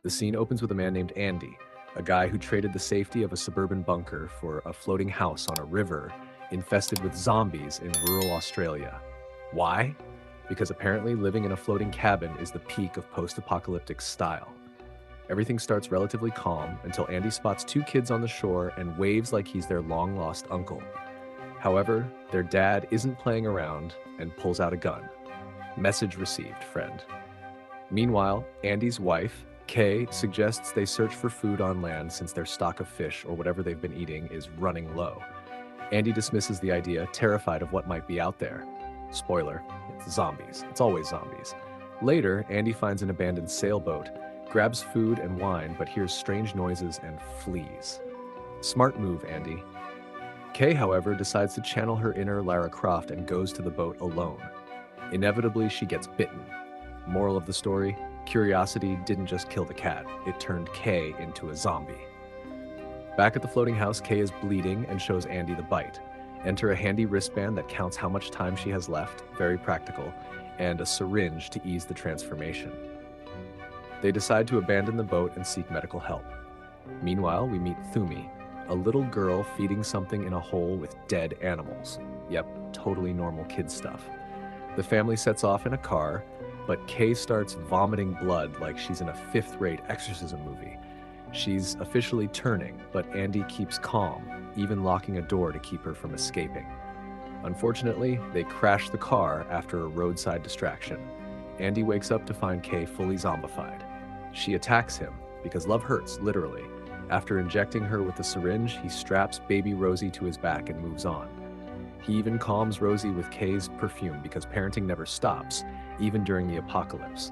The scene opens with a man named Andy, a guy who traded the safety of a suburban bunker for a floating house on a river infested with zombies in rural Australia. Why? Because apparently living in a floating cabin is the peak of post-apocalyptic style. Everything starts relatively calm until Andy spots two kids on the shore and waves like he's their long-lost uncle. However, their dad isn't playing around and pulls out a gun. Message received, friend. Meanwhile, Andy's wife, Kay, suggests they search for food on land since their stock of fish or whatever they've been eating is running low. Andy dismisses the idea, terrified of what might be out there. Spoiler, it's zombies. It's always zombies. Later, Andy finds an abandoned sailboat, grabs food and wine, but hears strange noises and flees. Smart move, Andy. Kay, however, decides to channel her inner Lara Croft and goes to the boat alone. Inevitably, she gets bitten. Moral of the story, curiosity didn't just kill the cat, it turned Kay into a zombie. Back at the floating house, Kay is bleeding and shows Andy the bite. Enter a handy wristband that counts how much time she has left, very practical, and a syringe to ease the transformation. They decide to abandon the boat and seek medical help. Meanwhile, we meet Thumi, a little girl feeding something in a hole with dead animals. Yep, totally normal kid stuff. The family sets off in a car, but Kay starts vomiting blood like she's in a fifth-rate exorcism movie. She's officially turning, but Andy keeps calm, even locking a door to keep her from escaping. Unfortunately, they crash the car after a roadside distraction. Andy wakes up to find Kay fully zombified. She attacks him, because love hurts, literally. After injecting her with the syringe, he straps baby Rosie to his back and moves on. He even calms Rosie with Kay's perfume because parenting never stops, even during the apocalypse.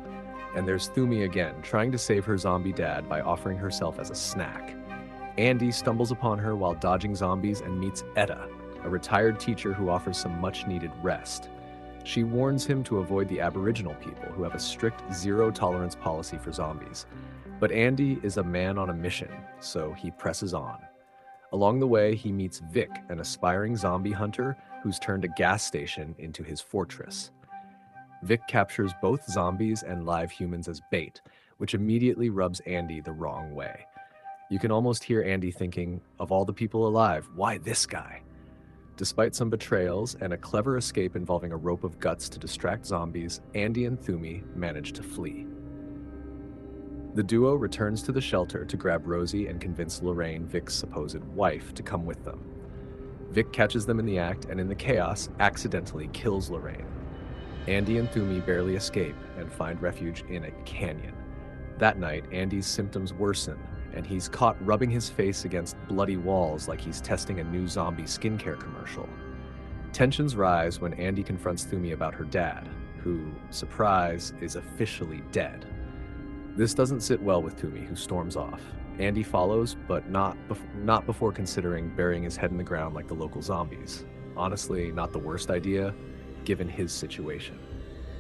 And there's Thumi again, trying to save her zombie dad by offering herself as a snack. Andy stumbles upon her while dodging zombies and meets Etta, a retired teacher who offers some much-needed rest. She warns him to avoid the Aboriginal people, who have a strict zero-tolerance policy for zombies. But Andy is a man on a mission, so he presses on. Along the way, he meets Vic, an aspiring zombie hunter who's turned a gas station into his fortress. Vic captures both zombies and live humans as bait, which immediately rubs Andy the wrong way. You can almost hear Andy thinking, of all the people alive, why this guy? Despite some betrayals and a clever escape involving a rope of guts to distract zombies, Andy and Thumi manage to flee. The duo returns to the shelter to grab Rosie and convince Lorraine, Vic's supposed wife, to come with them. Vic catches them in the act and in the chaos accidentally kills Lorraine. Andy and Thumi barely escape and find refuge in a canyon. That night, Andy's symptoms worsen, and he's caught rubbing his face against bloody walls like he's testing a new zombie skincare commercial. Tensions rise when Andy confronts Thumi about her dad, who, surprise, is officially dead. This doesn't sit well with Thumi, who storms off. Andy follows, but not before considering burying his head in the ground like the local zombies. Honestly, not the worst idea, given his situation.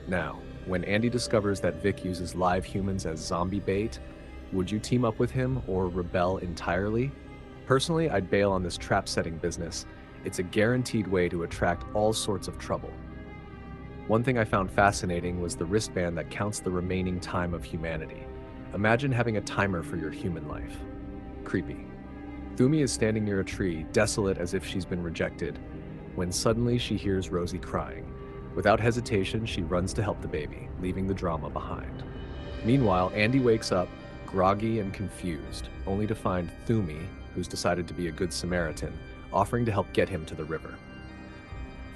Now, when Andy discovers that Vic uses live humans as zombie bait, would you team up with him or rebel entirely? Personally, I'd bail on this trap-setting business. It's a guaranteed way to attract all sorts of trouble. One thing I found fascinating was the wristband that counts the remaining time of humanity. Imagine having a timer for your human life. Creepy. Thumi is standing near a tree, desolate as if she's been rejected, when suddenly she hears Rosie crying. Without hesitation, she runs to help the baby, leaving the drama behind. Meanwhile, Andy wakes up, groggy and confused, only to find Thumi, who's decided to be a good Samaritan, offering to help get him to the river.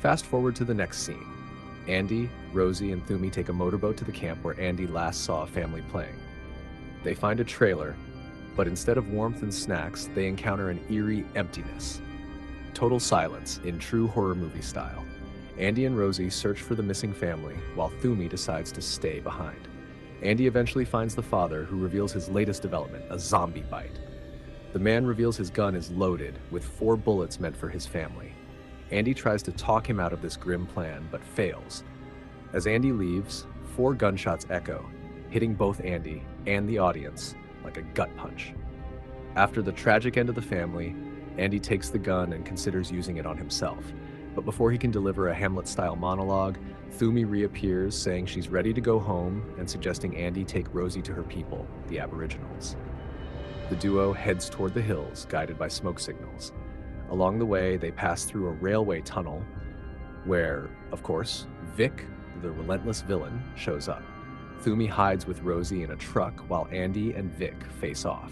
Fast forward to the next scene. Andy, Rosie, and Thumi take a motorboat to the camp where Andy last saw a family playing. They find a trailer, but instead of warmth and snacks, they encounter an eerie emptiness. Total silence in true horror movie style. Andy and Rosie search for the missing family, while Thumi decides to stay behind. Andy eventually finds the father, who reveals his latest development, a zombie bite. The man reveals his gun is loaded, with 4 bullets meant for his family. Andy tries to talk him out of this grim plan, but fails. As Andy leaves, 4 gunshots echo, hitting both Andy and the audience like a gut punch. After the tragic end of the family, Andy takes the gun and considers using it on himself. But before he can deliver a Hamlet-style monologue, Thumi reappears, saying she's ready to go home and suggesting Andy take Rosie to her people, the Aboriginals. The duo heads toward the hills, guided by smoke signals. Along the way, they pass through a railway tunnel where, of course, Vic, the relentless villain, shows up. Thumi hides with Rosie in a truck while Andy and Vic face off.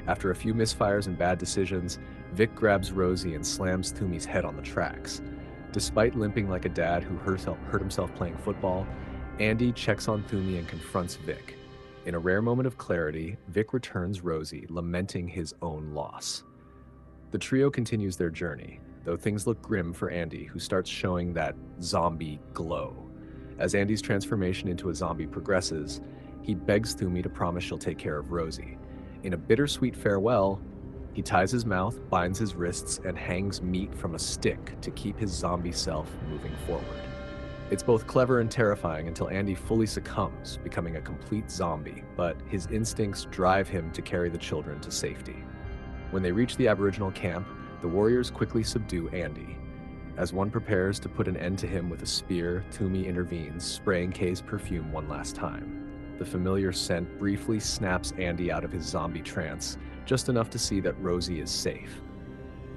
After a few misfires and bad decisions, Vic grabs Rosie and slams Thumi's head on the tracks. Despite limping like a dad who hurt himself playing football, Andy checks on Thumi and confronts Vic. In a rare moment of clarity, Vic returns Rosie, lamenting his own loss. The trio continues their journey, though things look grim for Andy, who starts showing that zombie glow. As Andy's transformation into a zombie progresses, he begs Thumi to promise she'll take care of Rosie. In a bittersweet farewell, he ties his mouth, binds his wrists, and hangs meat from a stick to keep his zombie self moving forward. It's both clever and terrifying until Andy fully succumbs, becoming a complete zombie, but his instincts drive him to carry the children to safety. When they reach the Aboriginal camp, the warriors quickly subdue Andy. As one prepares to put an end to him with a spear, Thumi intervenes, spraying Kay's perfume one last time. The familiar scent briefly snaps Andy out of his zombie trance, just enough to see that Rosie is safe.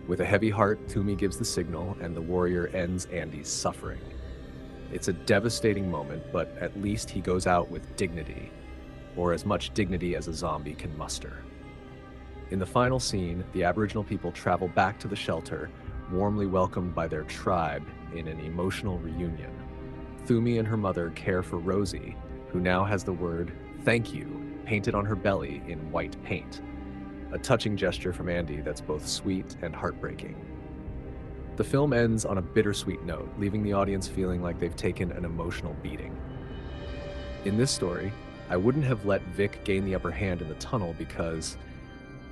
With a heavy heart, Thumi gives the signal, and the warrior ends Andy's suffering. It's a devastating moment, but at least he goes out with dignity, or as much dignity as a zombie can muster. In the final scene, the Aboriginal people travel back to the shelter, warmly welcomed by their tribe in an emotional reunion. Thumi and her mother care for Rosie, who now has the word "thank you" painted on her belly in white paint. A touching gesture from Andy that's both sweet and heartbreaking. The film ends on a bittersweet note, leaving the audience feeling like they've taken an emotional beating. In this story, I wouldn't have let Vic gain the upper hand in the tunnel because,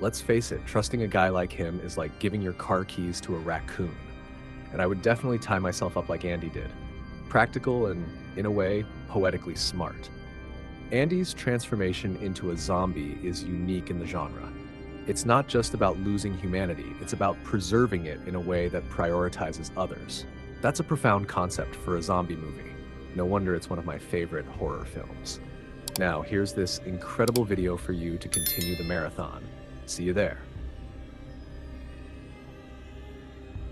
let's face it, trusting a guy like him is like giving your car keys to a raccoon. And I would definitely tie myself up like Andy did. Practical and, in a way, poetically smart. Andy's transformation into a zombie is unique in the genre. It's not just about losing humanity, it's about preserving it in a way that prioritizes others. That's a profound concept for a zombie movie. No wonder it's one of my favorite horror films. Now, here's this incredible video for you to continue the marathon. See you there.